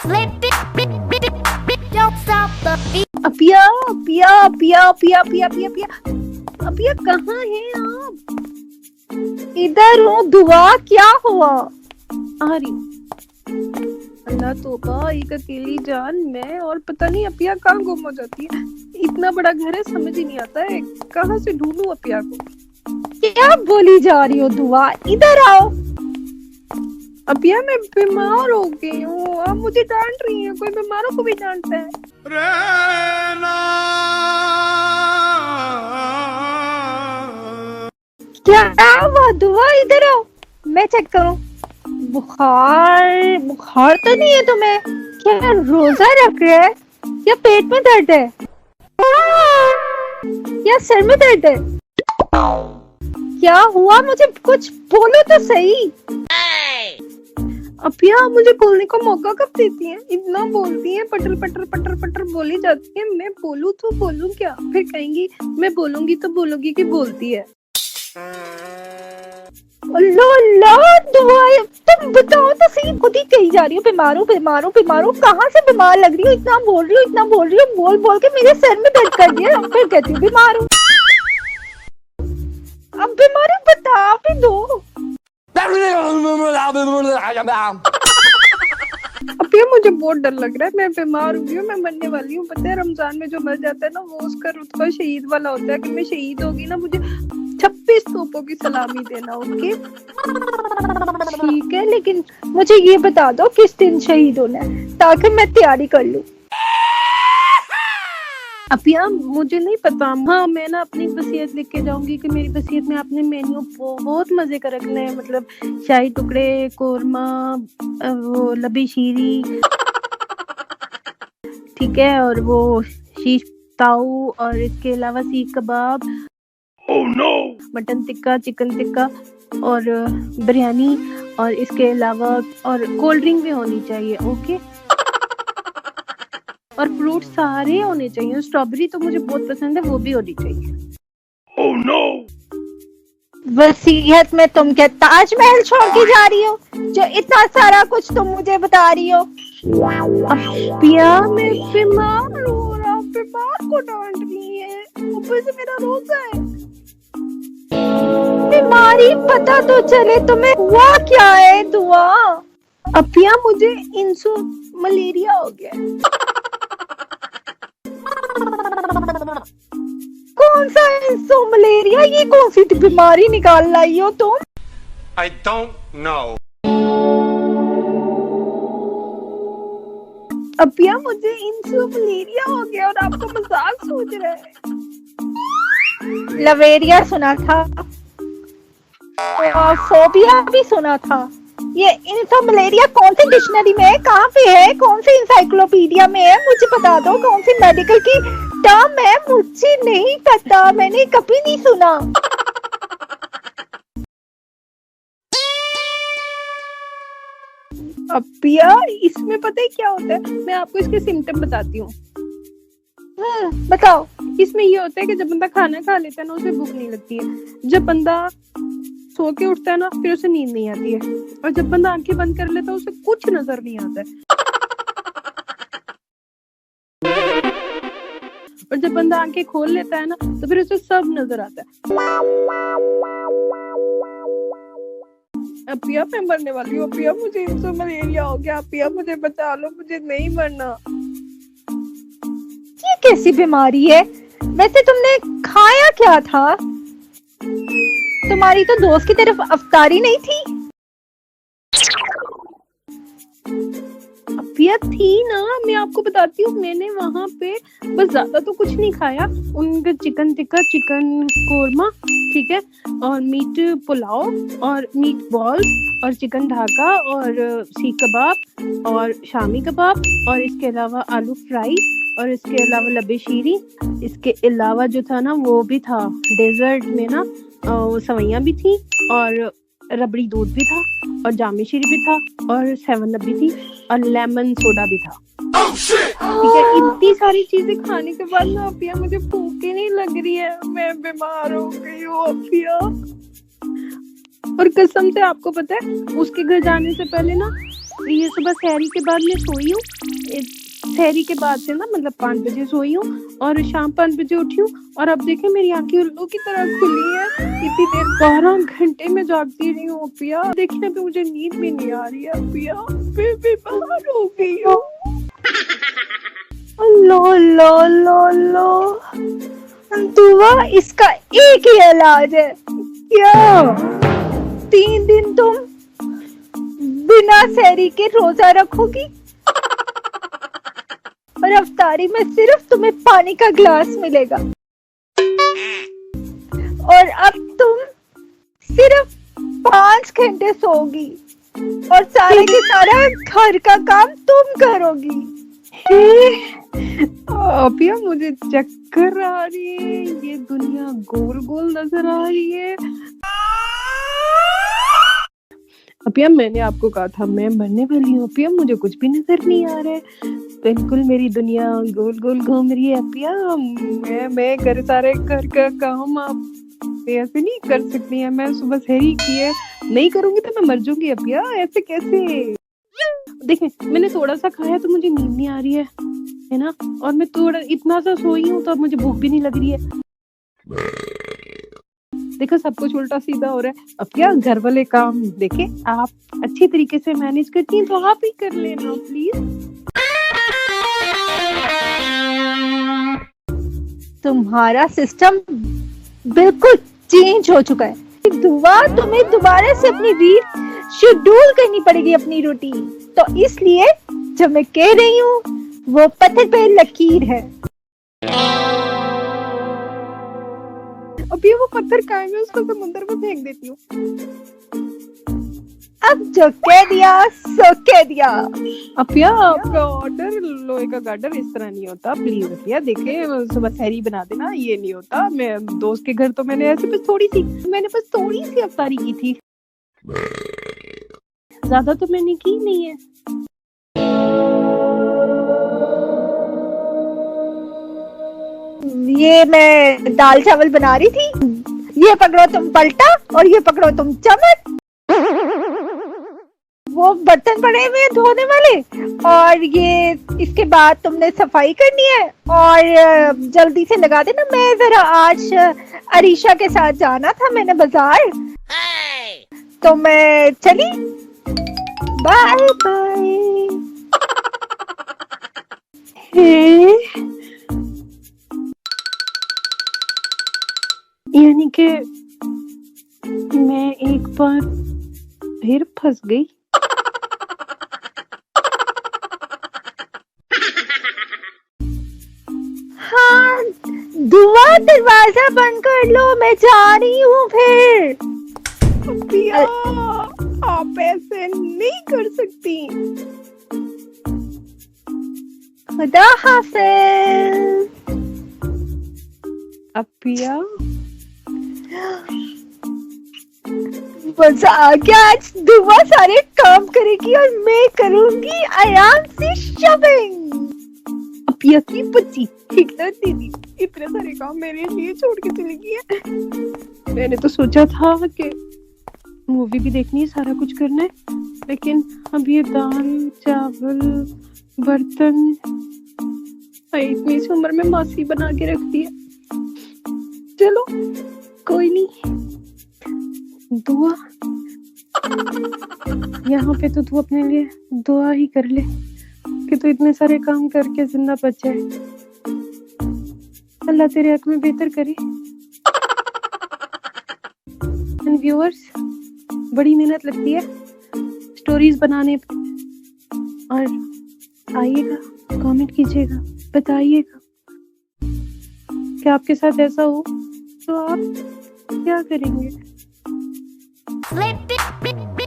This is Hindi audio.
Don't stop the beat. Apia Apia Apia Apia Apia Apia Apia Apia कहाँ हैं आप? इधर हूँ। दुआ क्या हुआ? आ रही हूँ। अल्लाह तौबा, एक अकेली जान मैं और पता नहीं अपिया कहाँ गुम हो जाती है। इतना बड़ा घर है, समझ ही नहीं आता है कहाँ से ढूंढूं अपिया को। क्या बोली जा रही हो दुआ? इधर आओ। अपिया मैं बीमार हो गई हूँ, आप मुझे डांट रही हैं। कोई बीमारों को भी डांटता है। क्या हुआ दुआ? इधर आओ, मैं चेक करूं। बुखार बुखार तो नहीं है तुम्हें? क्या रोजा रख रहे है या पेट में दर्द है या सिर में दर्द है? क्या हुआ? मुझे कुछ बोलो तो सही। अपिया मुझे बोलने का मौका कब देती हैं? इतना बोलती हैं, पटर पटर पटर पटर बोली जाती है। मैं बोलूं तो बोलूं क्या? फिर कहेंगी मैं बोलूंगी तो बोलूंगी कि बोलती है। अल्लाह दुआ, तुम बताओ तो सही। खुद ही कही जा रही हो बीमार हूँ बीमार हूँ बीमार हूँ। कहाँ से बीमार लग रही हो? इतना बोल रही हो इतना बोल रही हो, बोल बोल के मेरे सर में दर्द कर दिया। फिर कहती हूँ बीमार हूँ। अब बीमार हूँ बता भी दो। अब ये मुझे बहुत डर लग रहा है। मैं बीमार हुई हूँ, मैं मरने वाली हूँ। पता है रमजान में जो मर जाता है ना, वो उसका रुतबा शहीद वाला होता है। कि मैं शहीद होगी ना, मुझे 26 तोपों की सलामी देना। ओके ठीक है, लेकिन मुझे ये बता दो किस दिन शहीद होना है, ताकि मैं तैयारी कर लूँ। अपिया मुझे नहीं पता। हाँ मैं ना अपनी वसीयत लिख के जाऊंगी कि मेरी वसीयत में आपने मेन्यू बहुत मजे का रखना है। मतलब शाही टुकड़े, कोरमा, वो लबी शीरी, ठीक है, और वो शीश ताऊ, और इसके अलावा सीख कबाब, मटन टिक्का, चिकन टिक्का और बिरयानी, और इसके अलावा और कोल्ड ड्रिंक भी होनी चाहिए। ओके, और फ्रूट सारे होने चाहिए। स्ट्रॉबेरी तो मुझे बहुत पसंद है, वो भी होनी चाहिए। Oh no! वसीयत में तुम क्या ताजमहल छोड़ के जा रही हो, जो इतना सारा कुछ तुम मुझे बता रही हो? अपिया मैं बीमार हूँ और आप बीमार को डांट रही है। ऊपर से मेरा रोजा है। बीमारी पता तो चले तुम्हें हुआ क्या है दुआ? अपिया मुझे इंसु मलेरिया हो गया। कौन सा इंसु मलेरिया? ये कौन सी बीमारी निकाल लाई हो तुम? I don't know. अपिया मुझे इंसु मलेरिया हो गया और आपको मजाक सोच रहा है। लवेरिया सुना था और फोबिया भी सुना था। ये इंसु मलेरिया कौन सी डिक्शनरी में है? कहाँ पे है? कौन सी इंसाइक्लोपीडिया में है? मुझे बता दो। कौन सी मेडिकल की टर्म है? मुझे नहीं पता, मैंने कभी नहीं सुना। अपिया इसमें पता है क्या होता है? मैं आपको इसके सिम्टम बताती हूँ। बताओ। इसमें ये होता है कि जब बंदा खाना खा लेता है ना, उसे भूख नहीं लगती है। जब बंदा सो के उठता है ना, फिर उसे नींद नहीं आती है। और जब बंदा आंखें बंद कर लेता है, उसे कुछ नजर नहीं आता है। और जब बंदा आंखें खोल लेता है ना, तो फिर उसे सब नजर आता है। अपिया मैं मरने वाली हूँ। अपिया मुझे इंसु मलेरिया हो गया। अपिया मुझे बचा लो, मुझे नहीं मरना। ये कैसी बीमारी है? वैसे तुमने खाया क्या था? तुम्हारी तो दोस्त की तरफ अफतारी नहीं थी? अपिया थी ना, मैं आपको बताती हूँ। मैंने वहां पे बस ज्यादा तो कुछ नहीं खाया। उनका चिकन टिक्का, चिकन कोरमा, ठीक है, और मीट पुलाव और मीट बॉल्स और चिकन ढाका और सीख कबाब और शामी कबाब और इसके अलावा आलू फ्राई और इसके अलावा लबे शीरी। इसके अलावा जो था ना, वो भी था डेजर्ट में ना, सवैयां भी थी और रबड़ी दूध भी था और जामी शीरी भी था और 7 भी थी और लेमन सोडा भी था। ठीक है, इतनी सारी चीजें खाने के बाद ना अपिया मुझे भूख ही नहीं लग रही है। मैं बीमार हो गई हूँ अपिया। और कसम से आपको पता है, उसके घर जाने से पहले ना ये सुबह सहरी के बाद मैं सोई हूँ, सहरी के बाद से ना मतलब 5 बजे सोई हूँ और शाम 5 बजे उठी हूँ और अब देखे मेरी आंखें उल्लू की तरह खुली है। इतनी देर 12 घंटे में जागती रही हूँ अपिया, देखने पे मुझे नींद भी नहीं आ रही है अपिया, मैं बीमार हो गई हूँ। लो लो लो लो दुआ, इसका एक ही इलाज है। क्या 3 दिन तुम बिना सहरी के रोजा रखोगी और अफ्तारी में सिर्फ तुम्हें पानी का गिलास मिलेगा और अब तुम सिर्फ 5 घंटे सोओगी और सारे के सारा घर का काम तुम करोगी। अपिया मुझे चक्कर आ रही है, ये दुनिया गोल गोल नजर आ रही है। अपिया मैंने आपको कहा था मैं मरने वाली हूँ अपिया, मुझे कुछ भी नजर नहीं आ रहा है, बिल्कुल मेरी दुनिया गोल गोल घूम रही है अपिया। मैं सारे घर का काम आप ऐसे नहीं कर सकती है, मैं सुबह सहरी की है, नहीं करूंगी तो मैं मर जाऊंगी अपिया, ऐसे कैसे। देखें मैंने थोड़ा सा खाया तो मुझे नींद नहीं आ रही है ना, और मैं थोड़ा इतना सा सोई हूँ तो अब मुझे भूख भी नहीं लग रही है। देखो सब कुछ उल्टा सीधा हो रहा है। अब क्या घर वाले काम देखे आप अच्छी तरीके से मैनेज करती हैं तो आप ही कर लेना प्लीज। तुम्हारा सिस्टम बिल्कुल चेंज हो चुका है दुआ, तुम्हें दोबारा से अपनी रीड शेड्यूल करनी पड़ेगी अपनी रूटीन, तो इसलिए जो मैं कह रही हूँ वो पत्थर पे लकीर है। अभी वो पत्थर कहाँ है, उसको समुद्र में फेंक देती हूँ। अब जो कह दिया सो कह दिया। अपिया आपका ऑर्डर लोहे का गार्डर इस तरह नहीं होता प्लीज अपिया, देखे सुबह सहरी बना देना, ये नहीं होता। मैं दोस्त के घर तो मैंने ऐसे बस थोड़ी सी अफ्तारी की थी, ज्यादा तो मैंने की नहीं है। ये मैं दाल चावल बना रही थी, ये पकड़ो तुम पलटा और ये पकड़ो तुम चम्मच, वो बर्तन पड़े हुए हैं धोने वाले, और ये इसके बाद तुमने सफाई करनी है और जल्दी से लगा देना। मैं जरा आज अरीशा के साथ जाना था मैंने बाजार, तो मैं चली, बाय बाय। यानी कि मैं एक बार फिर फंस गई। हाँ दुआ, दरवाजा बंद कर लो, मैं जा रही हूँ फिर। अपिया आप ऐसे नहीं कर सकती। खुदा हाफिज। अपिया मजा आ गया, आज दुआ सारे काम करेगी और मैं करूंगी आराम से शॉपिंग। अपिया की बच्ची हिटलर दीदी इतने सारे काम मेरे लिए छोड़ के चली गई है। मैंने तो सोचा था कि मूवी भी देखनी है, सारा कुछ करना है, लेकिन अब ये दाल चावल बर्तन इतनी सी उम्र में मासी बना के रखती है। चलो कोई नहीं, दुआ यहाँ पे तो तू अपने लिए दुआ ही कर ले कि तू इतने सारे काम करके जिंदा बच जाए, अल्लाह तेरे हक में बेहतर करे। एंड व्यूअर्स, बड़ी मेहनत लगती है स्टोरीज बनाने पे, और आइएगा कमेंट कीजिएगा, बताइएगा कि आपके साथ ऐसा हो तो आप क्या करेंगे। Flip it.